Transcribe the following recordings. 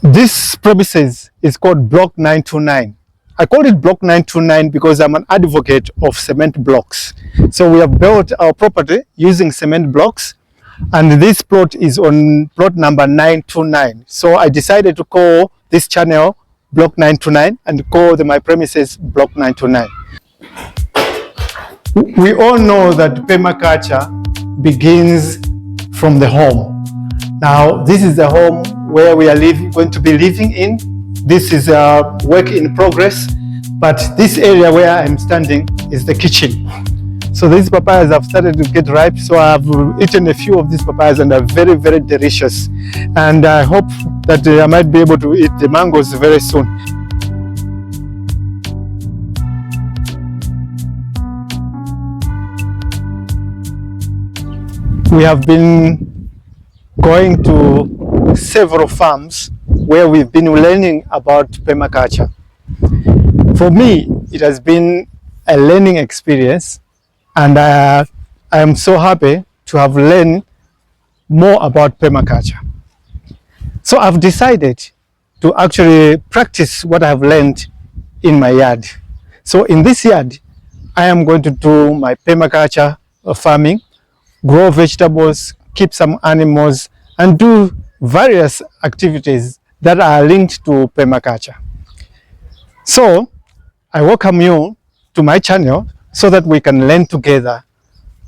This premises is called Block 929. I call it Block 929 because I'm an advocate of cement blocks. So we have built our property using cement blocks, and this plot is on plot number 929. So I decided to call this channel Block 929 and call my premises Block 929. We all know that permaculture begins from the home. Now, this is the home where we are going to be living in. This is a work in progress, but this area where I'm standing is the kitchen. So these papayas have started to get ripe, so I've eaten a few of these papayas and they're very, very delicious. And I hope that I might be able to eat the mangoes very soon. We have been going to several farms where we've been learning about permaculture. For me, it has been a learning experience, and I am so happy to have learned more about permaculture. So I've decided to actually practice what I've learned in my yard. So in this yard, I am going to do my permaculture farming, grow vegetables, keep some animals, and do various activities that are linked to permaculture. So I welcome you to my channel so that we can learn together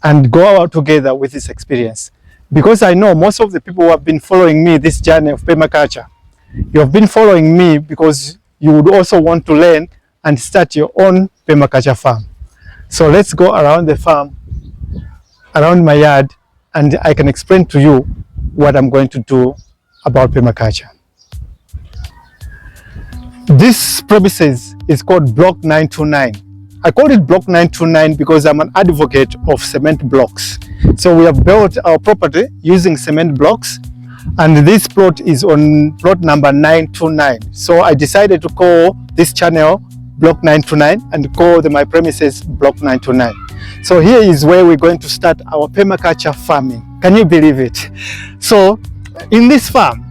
and go out together with this experience. Because I know most of the people who have been following me this journey of permaculture, you have been following me because you would also want to learn and start your own permaculture farm. So let's go around the farm, around my yard, and I can explain to you what I'm going to do about permaculture. This premises is called Block 929. I call it Block 929 because I'm an advocate of cement blocks. So we have built our property using cement blocks, and this plot is on plot number 929. So I decided to call this channel Block 929 and call my premises Block 929. So here is where we're going to start our permaculture farming. Can you believe it? So in this farm,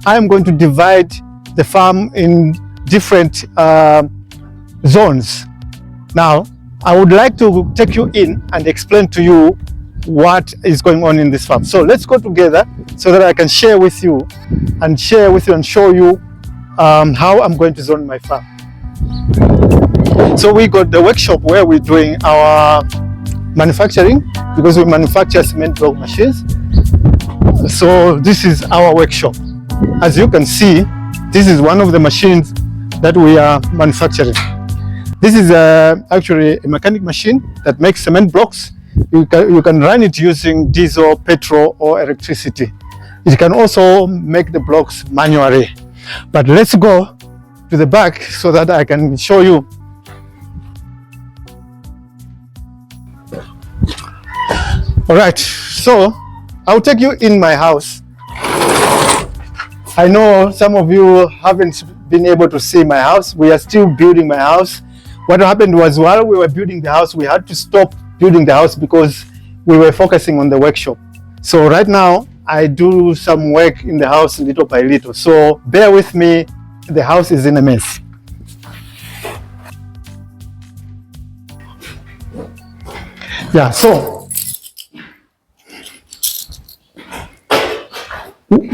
I am going to divide the farm in different zones. Now, I would like to take you in and explain to you what is going on in this farm. So let's go together so that I can share with you and show you how I'm going to zone my farm. So we got the workshop where we're doing our manufacturing, because we manufacture cement block machines. So this is our workshop. As you can see, this is one of the machines that we are manufacturing. This is actually a mechanic machine that makes cement blocks. You can run it using diesel, petrol, or electricity. It can also make the blocks manually. But let's go to the back so that I can show you. All right, so I'll take you in my house. I know some of you haven't been able to see my house. We are still building my house. What happened was, while we were building the house, we had to stop building the house because we were focusing on the workshop. So right now, I do some work in the house little by little. So bear with me, the house is in a mess. Yeah, so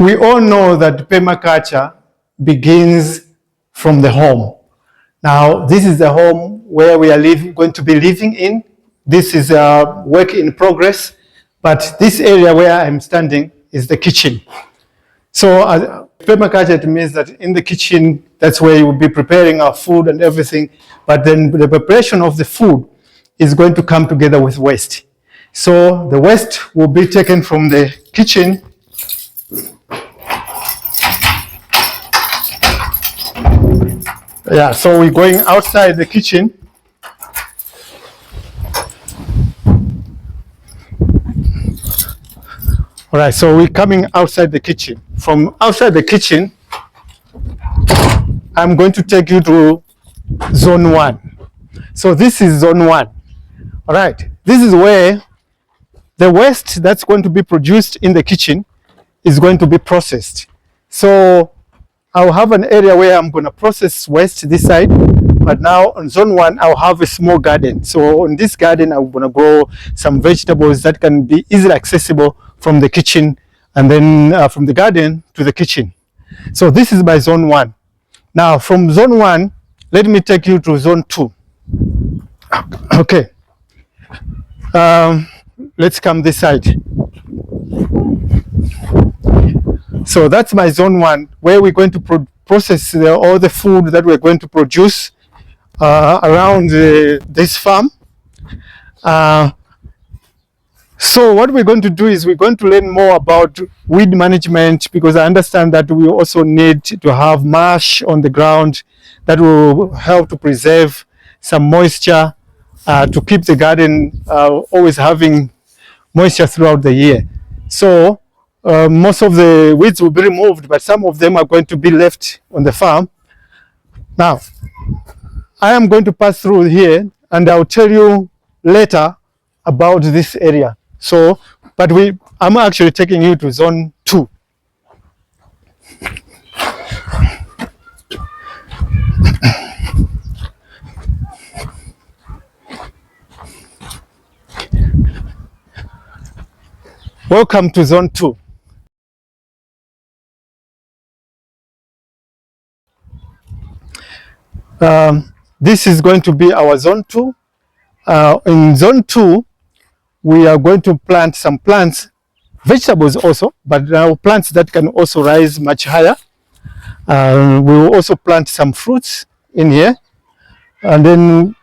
we all know that permaculture begins from the home. Now, this is the home where we are going to be living in. This is a work in progress, but this area where I'm standing is the kitchen. So permaculture, it means that in the kitchen, that's where you will be preparing our food and everything, but then the preparation of the food is going to come together with waste. So the waste will be taken from the kitchen Yeah, so we're going outside the kitchen. All right, so we're coming outside the kitchen. From outside the kitchen, I'm going to take you to zone 1. So this is zone 1. All right, this is where the waste that's going to be produced in the kitchen is going to be processed. So I'll have an area where I'm going to process waste this side. But now on zone 1, I'll have a small garden. So on this garden, I'm going to grow some vegetables that can be easily accessible from the kitchen, and then from the garden to the kitchen. So this is my zone 1. Now from zone 1, let me take you to zone 2. Okay. Let's come this side. So that's my zone 1, where we're going to process all the food that we're going to produce around this farm. So what we're going to do is we're going to learn more about weed management, because I understand that we also need to have mulch on the ground that will help to preserve some moisture, to keep the garden always having moisture throughout the year. So most of the weeds will be removed, but some of them are going to be left on the farm. Now, I am going to pass through here, and I'll tell you later about this area. So, but I'm actually taking you to zone 2. Welcome to zone 2. This is going to be our zone 2. In zone 2, we are going to plant some plants, vegetables also, but now plants that can also rise much higher. We will also plant some fruits in here, and then,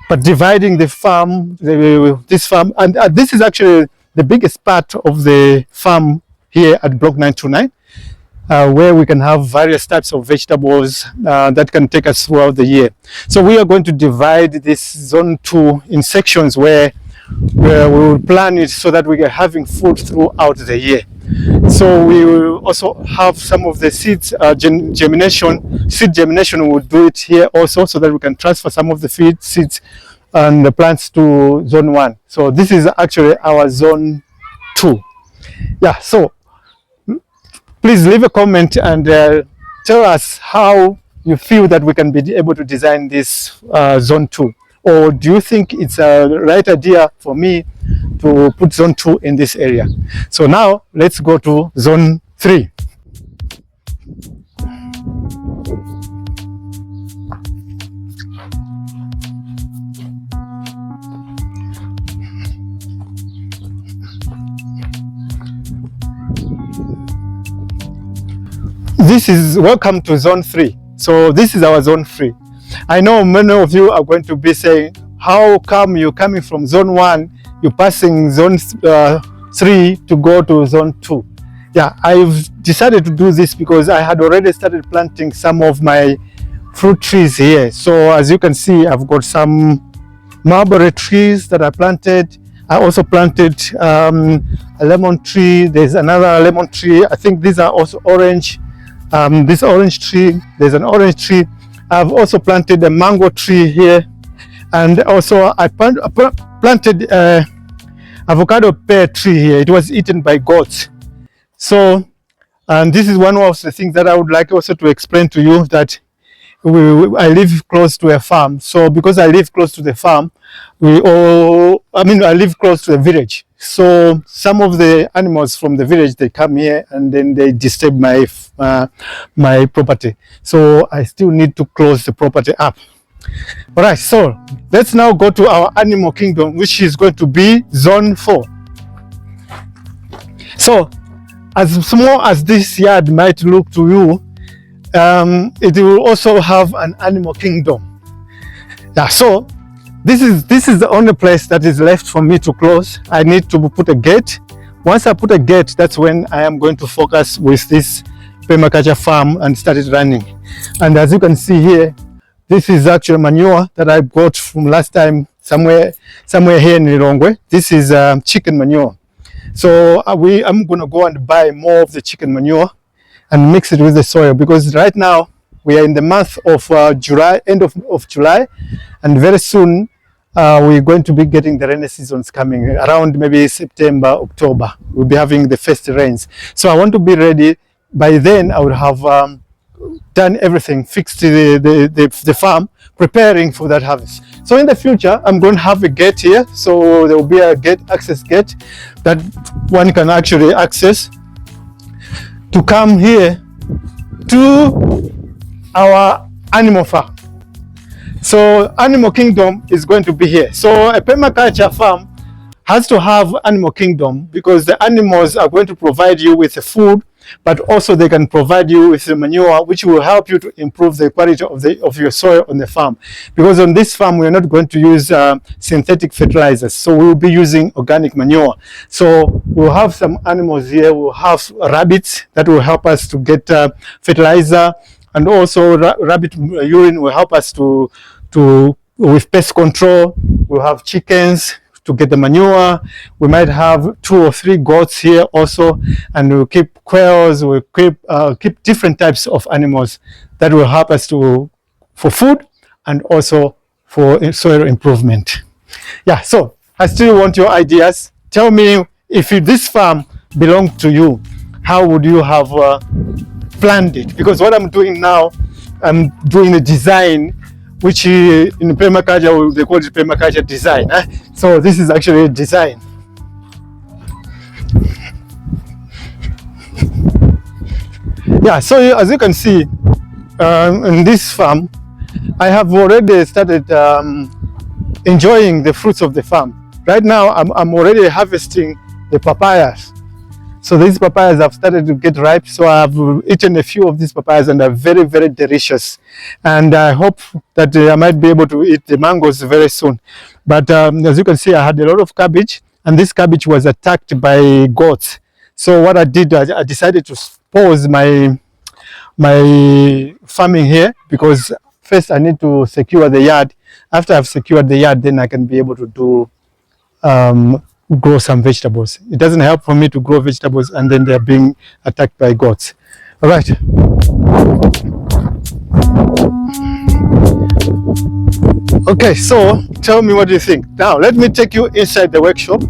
but dividing the farm, this farm, and this is actually the biggest part of the farm here at Block 929. Where we can have various types of vegetables that can take us throughout the year. So we are going to divide this zone 2 in sections where we will plan it so that we are having food throughout the year. So we will also have some of the seeds germination. Seed germination, we'll do it here also, so that we can transfer some of the seeds and the plants to zone 1. So this is actually our zone 2. Yeah, so please leave a comment and tell us how you feel that we can be able to design this zone 2. Or do you think it's a right idea for me to put zone 2 in this area? So now let's go to zone 3. Welcome to zone 3. So this is our zone 3. I know many of you are going to be saying, how come you're coming from zone 1, you're passing zone 3 to go to zone 2? Yeah, I've decided to do this because I had already started planting some of my fruit trees here. So as you can see, I've got some mulberry trees that I planted. I also planted a lemon tree. There's another lemon tree. I think these are also orange. This orange tree, there's an orange tree. I've also planted a mango tree here, and also I planted avocado pear tree here. It was eaten by goats. So, and this is one of the things that I would like also to explain to you, that I live close to a farm. So because I live close to the farm, I live close to the village. So some of the animals from the village, they come here and then they disturb my my property. So I still need to close the property up. All right, so let's now go to our animal kingdom, which is going to be zone 4. So as small as this yard might look to you, it will also have an animal kingdom. Yeah, so this is the only place that is left for me to close. I need to put a gate. Once I put a gate, that's when I am going to focus with this permaculture farm and start it running. And as you can see here, this is actually manure that I got from last time somewhere here in Lilongwe. This is chicken manure. So I'm going to go and buy more of the chicken manure and mix it with the soil, because right now we are in the month of July, end of July, and very soon we're going to be getting the rainy seasons coming around maybe September, October. We'll be having the first rains. So I want to be ready. By then I will have done everything, fixed the farm, preparing for that harvest. So in the future, I'm going to have a gate here. So there will be a access gate that one can actually access to come here to our animal farm. So Animal Kingdom is going to be here. So a permaculture farm has to have Animal Kingdom because the animals are going to provide you with the food, but also they can provide you with the manure, which will help you to improve the quality of your soil on the farm. Because on this farm, we're not going to use synthetic fertilizers. So we'll be using organic manure. So we'll have some animals here. We'll have rabbits that will help us to get fertilizer, and also rabbit urine will help us with pest control. We'll have chickens to get the manure. We might have 2 or 3 goats here also, and we'll keep quails, we'll keep different types of animals that will help us for food and also for soil improvement. Yeah, so I still want your ideas. Tell me, if this farm belonged to you, how would you have planned it? Because what I'm doing now, I'm doing a design which in permaculture, they call it permaculture design. So this is actually a design. Yeah, so as you can see, in this farm, I have already started enjoying the fruits of the farm. Right now, I'm already harvesting the papayas. So these papayas have started to get ripe. So I've eaten a few of these papayas and they're very, very delicious. And I hope that I might be able to eat the mangoes very soon. But as you can see, I had a lot of cabbage, and this cabbage was attacked by goats. So what I did, I decided to pause my farming here, because first I need to secure the yard. After I've secured the yard, then I can be able to do grow some vegetables. It doesn't help for me to grow vegetables and then they're being attacked by goats. All right. Okay, so tell me, what do you think? Now, let me take you inside the workshop.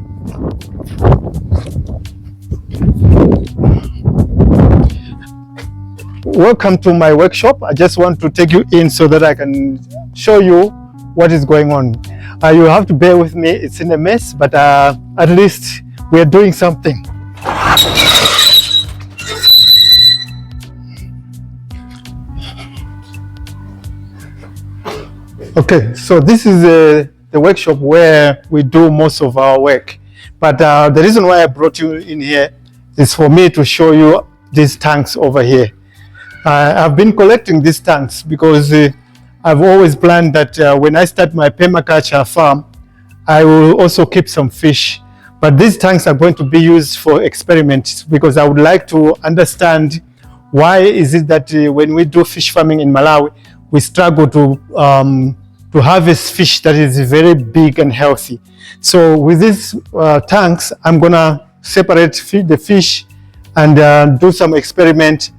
Welcome to my workshop. I just want to take you in so that I can show you what is going on. You have to bear with me, it's in a mess, but at least we're doing something. Okay, so this is the workshop where we do most of our work. But the reason why I brought you in here is for me to show you these tanks over here. I've been collecting these tanks because I've always planned that when I start my permaculture farm, I will also keep some fish. But these tanks are going to be used for experiments, because I would like to understand why is it that when we do fish farming in Malawi, we struggle to harvest fish that is very big and healthy. So with these tanks, I'm gonna separate the fish and do some experiment.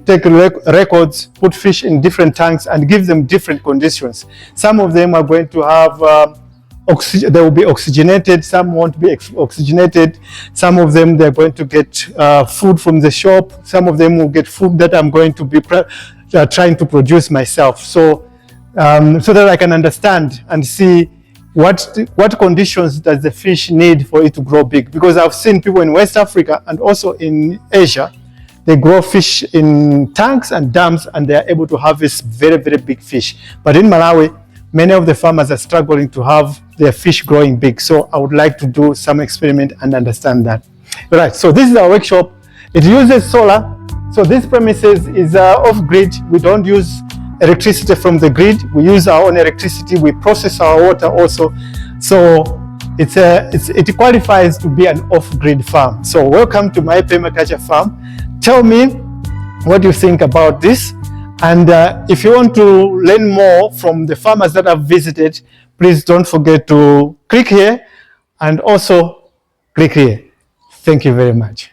Take records, put fish in different tanks and give them different conditions. Some of them are going to have they will be oxygenated, some won't be oxygenated. Some of them, they're going to get food from the shop. Some of them will get food that I'm going to be trying to produce myself. So that I can understand and see what conditions does the fish need for it to grow big. Because I've seen people in West Africa and also in Asia, they grow fish in tanks and dams, and they are able to harvest very, very big fish. But in Malawi, many of the farmers are struggling to have their fish growing big. So I would like to do some experiment and understand that. All right, so this is our workshop. It uses solar. So this premises is off-grid. We don't use electricity from the grid. We use our own electricity. We process our water also. So it qualifies to be an off-grid farm. So welcome to my permaculture farm. Tell me what you think about this. And if you want to learn more from the farmers that I've visited, please don't forget to click here and also click here. Thank you very much.